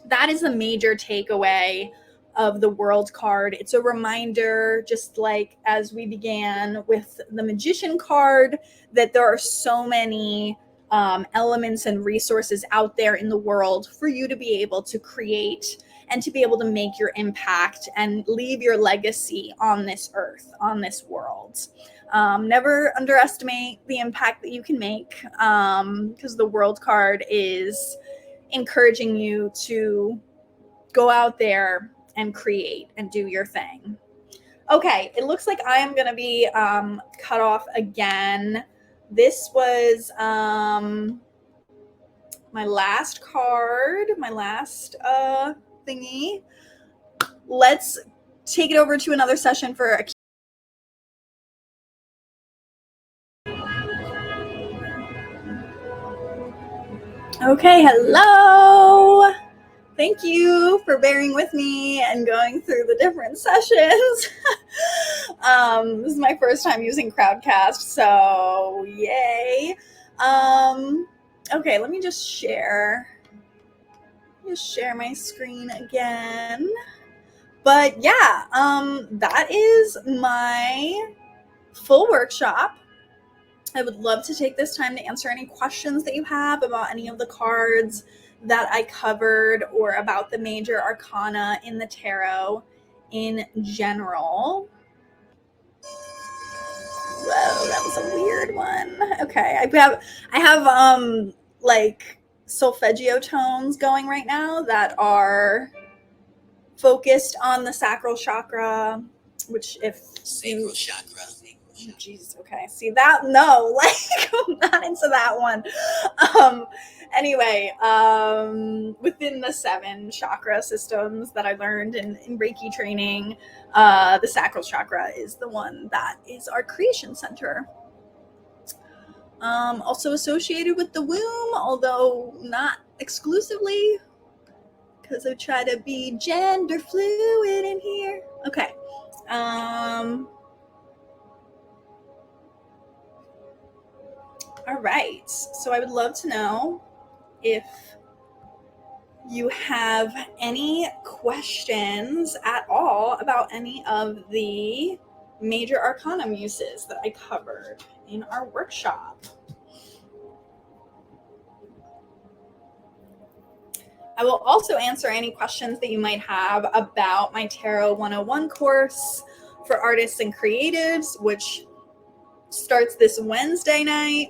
that is a major takeaway of the World card. It's a reminder, just like as we began with the Magician card, that there are so many elements and resources out there in the world for you to be able to create and to be able to make your impact and leave your legacy on this earth, on this world. Never underestimate the impact that you can make, because the World card is encouraging you to go out there and create and do your thing. Okay, it looks like I am going to be cut off again. This was my last card, my last thingy. Let's take it over to another session for a Okay, hello. Thank you for bearing with me and going through the different sessions. This is my first time using Crowdcast, so yay. Okay, let me just share my screen again. But yeah, that is my full workshop. I would love to take this time to answer any questions that you have about any of the cards that I covered or about the major arcana in the tarot in general. Whoa, that was a weird one. Okay, I have like solfeggio tones going right now that are focused on the sacral chakra, which if sacral chakra. Jesus, okay. See that? No, like I'm not into that one. Anyway, within the 7 chakra systems that I learned in Reiki training, the sacral chakra is the one that is our creation center. Also associated with the womb, although not exclusively, because I try to be gender fluid in here. Okay. All right. So I would love to know if you have any questions at all about any of the major arcana muses that I covered in our workshop. I will also answer any questions that you might have about my Tarot 101 course for artists and creatives, which starts this Wednesday night.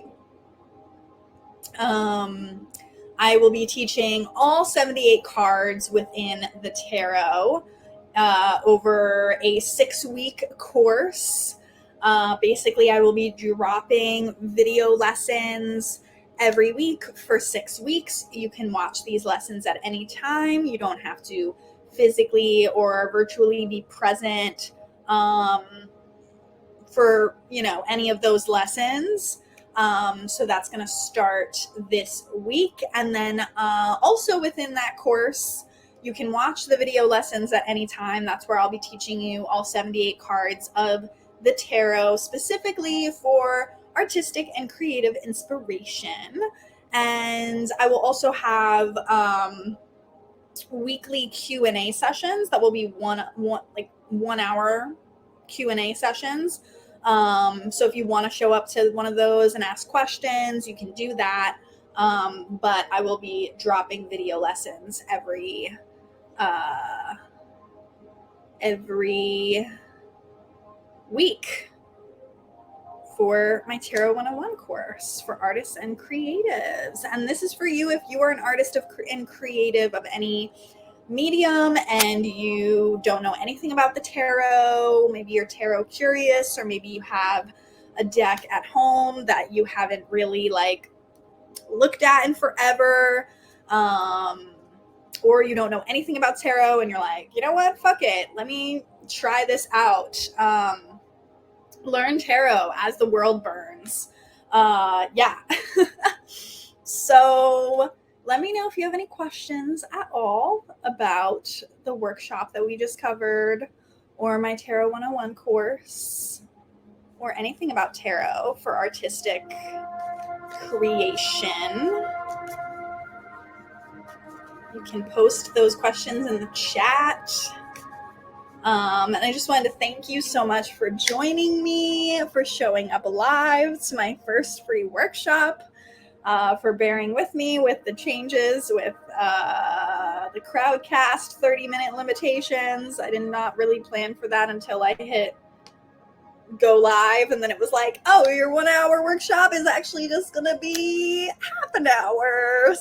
I will be teaching all 78 cards within the tarot over a 6-week course. Basically, I will be dropping video lessons every week for 6 weeks. You can watch these lessons at any time. You don't have to physically or virtually be present for any of those lessons. So that's going to start this week. And then also within that course, you can watch the video lessons at any time. That's where I'll be teaching you all 78 cards of the tarot, specifically for artistic and creative inspiration. And I will also have weekly Q&A sessions that will be one hour Q&A sessions. So if you want to show up to one of those and ask questions, you can do that. But I will be dropping video lessons every week for my Tarot 101 course for artists and creatives. And this is for you if you are an artist and creative of any medium and you don't know anything about the tarot. Maybe you're tarot curious, or maybe you have a deck at home that you haven't really looked at in forever, or you don't know anything about tarot and you're like, you know what, fuck it, let me try this out. Learn tarot as the world burns. Yeah. So let me know if you have any questions at all about the workshop that we just covered, or my Tarot 101 course, or anything about tarot for artistic creation. You can post those questions in the chat. And I just wanted to thank you so much for joining me, for showing up alive to my first free workshop. For bearing with me with the changes with the crowdcast 30-minute limitations. I did not really plan for that until I hit go live, and then it was like, oh, your 1 hour workshop is actually just gonna be half an hour.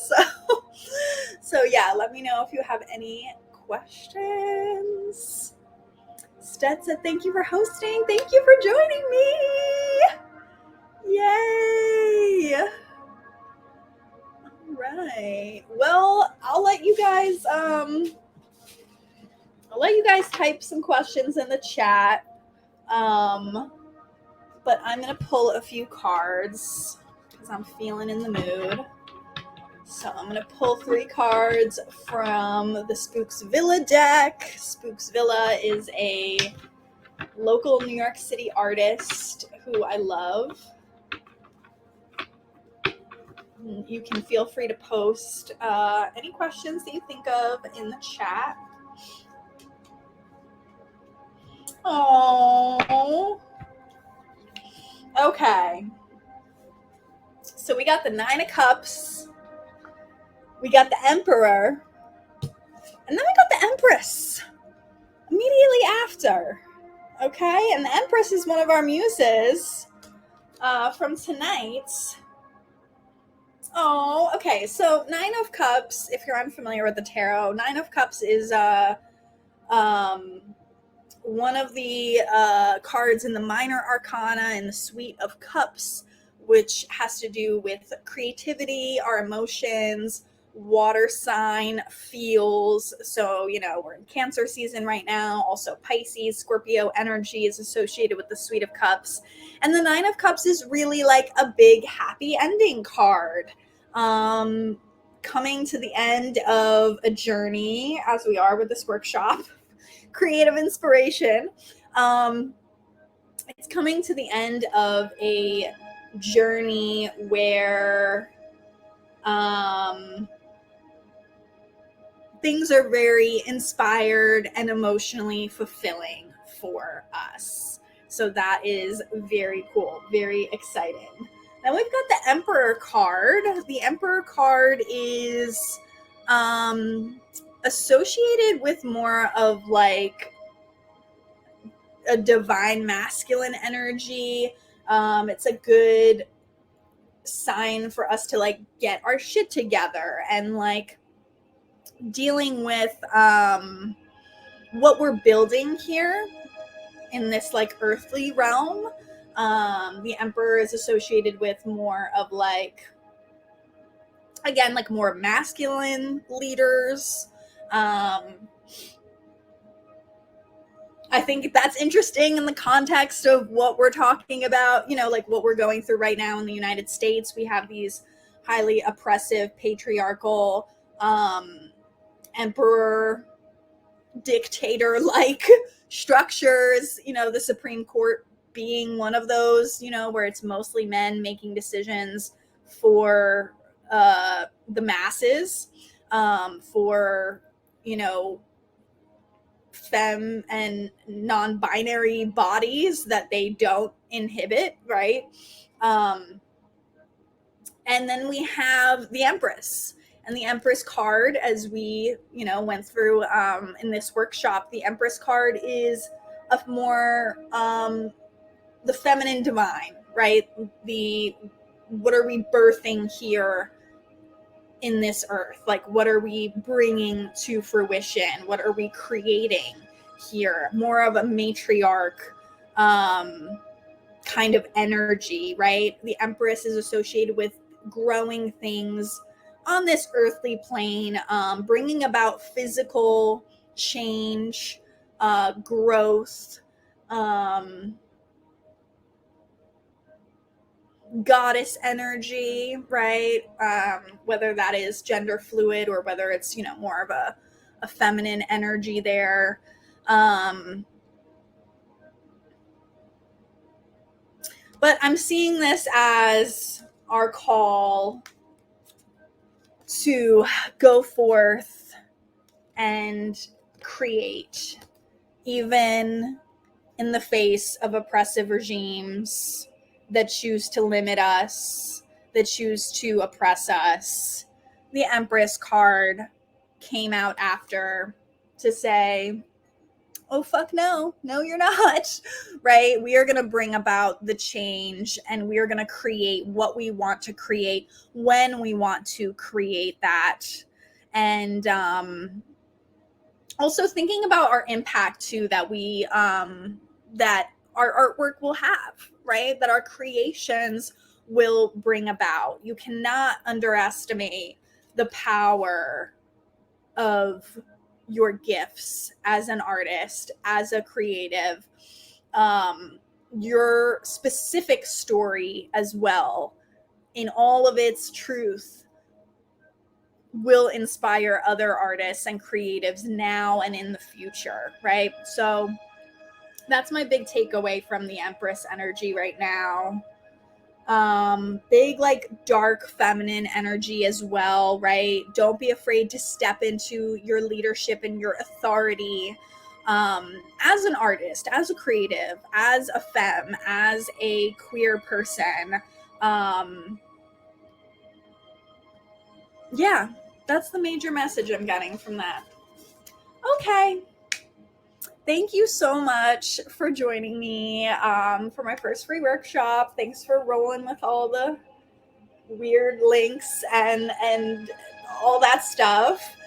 So yeah, let me know if you have any questions. Stet said, thank you for hosting. Thank you for joining me. Yay. Right. Well, I'll let you guys type some questions in the chat. But I'm gonna pull a few cards because I'm feeling in the mood. So I'm gonna pull 3 cards from the Spooks Villa deck. Spooks Villa is a local New York City artist who I love. You can feel free to post any questions that you think of in the chat. Oh, okay. So we got the Nine of Cups, we got the Emperor, and then we got the Empress immediately after. Okay, and the Empress is one of our muses from tonight. Oh, okay. So Nine of Cups, if you're unfamiliar with the tarot, Nine of Cups is um, one of the cards in the minor arcana in the Suite of Cups, which has to do with creativity, our emotions, water sign feels. So, we're in Cancer season right now. Also, Pisces, Scorpio energy is associated with the Suite of Cups. And the Nine of Cups is really like a big happy ending card. Coming to the end of a journey, as we are with this workshop, creative inspiration. It's coming to the end of a journey where things are very inspired and emotionally fulfilling for us. So that is very cool, very exciting. Then we've got the Emperor card. The Emperor card is associated with more of like a divine masculine energy. It's a good sign for us to like get our shit together and like dealing with what we're building here in this like earthly realm. The Emperor is associated with more of like, again, like more masculine leaders. I think that's interesting in the context of what we're talking about, like what we're going through right now in the United States. We have these highly oppressive, patriarchal, emperor, dictator-like structures, the Supreme Court being one of those, where it's mostly men making decisions for the masses, for, femme and non-binary bodies that they don't inhibit, right? And then we have the Empress. And the Empress card, as we, went through in this workshop, the Empress card is of more the feminine divine, right? What are we birthing here in this earth? Like, what are we bringing to fruition? What are we creating here? More of a matriarch kind of energy, right? The Empress is associated with growing things on this earthly plane, bringing about physical change, growth, goddess energy, right? Whether that is gender fluid or whether it's, more of a feminine energy there. But I'm seeing this as our call to go forth and create, even in the face of oppressive regimes that choose to limit us, that choose to oppress us. The Empress card came out after to say, oh, fuck no, you're not, right? We are going to bring about the change and we are going to create what we want to create when we want to create that. And also thinking about our impact too, that we, that our artwork will have, right? That our creations will bring about. You cannot underestimate the power of your gifts as an artist, as a creative, your specific story as well, in all of its truth, will inspire other artists and creatives now and in the future, right? So that's my big takeaway from the Empress energy right now. Big like dark feminine energy as well, right? Don't be afraid to step into your leadership and your authority as an artist, as a creative, as a femme, as a queer person. Yeah, that's the major message I'm getting from that. Okay, thank you so much for joining me for my first free workshop. Thanks for rolling with all the weird links and all that stuff.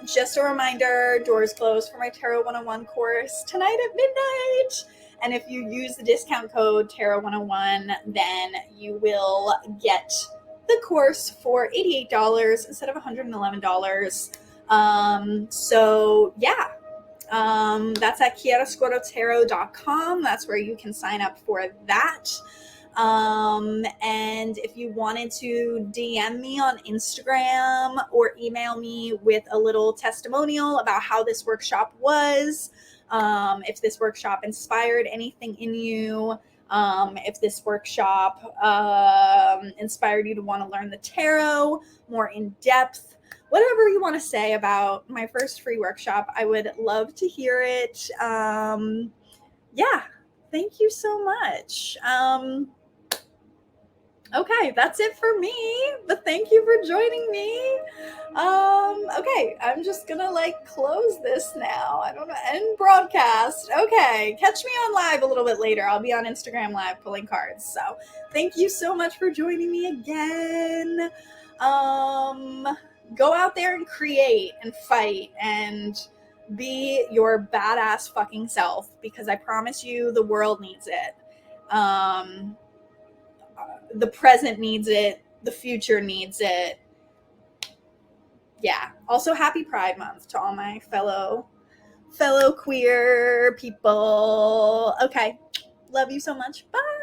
Just a reminder, doors close for my Tarot 101 course tonight at midnight. And if you use the discount code Tarot 101, then you will get the course for $88 instead of $111. So yeah, that's at chiaroscurotarot.com. That's where you can sign up for that. And if you wanted to DM me on Instagram or email me with a little testimonial about how this workshop was, if this workshop inspired anything in you, if this workshop inspired you to want to learn the tarot more in depth, whatever you want to say about my first free workshop, I would love to hear it. Yeah, thank you so much. Okay, that's it for me, but thank you for joining me. Okay, I'm just gonna like close this now. I don't know, end broadcast. Okay, catch me on live a little bit later. I'll be on Instagram live pulling cards. So thank you so much for joining me again. Go out there and create and fight and be your badass fucking self, because I promise you the world needs it. The present needs it, the future needs it. Yeah. Also, happy Pride Month to all my fellow queer people. Okay. Love you so much. Bye.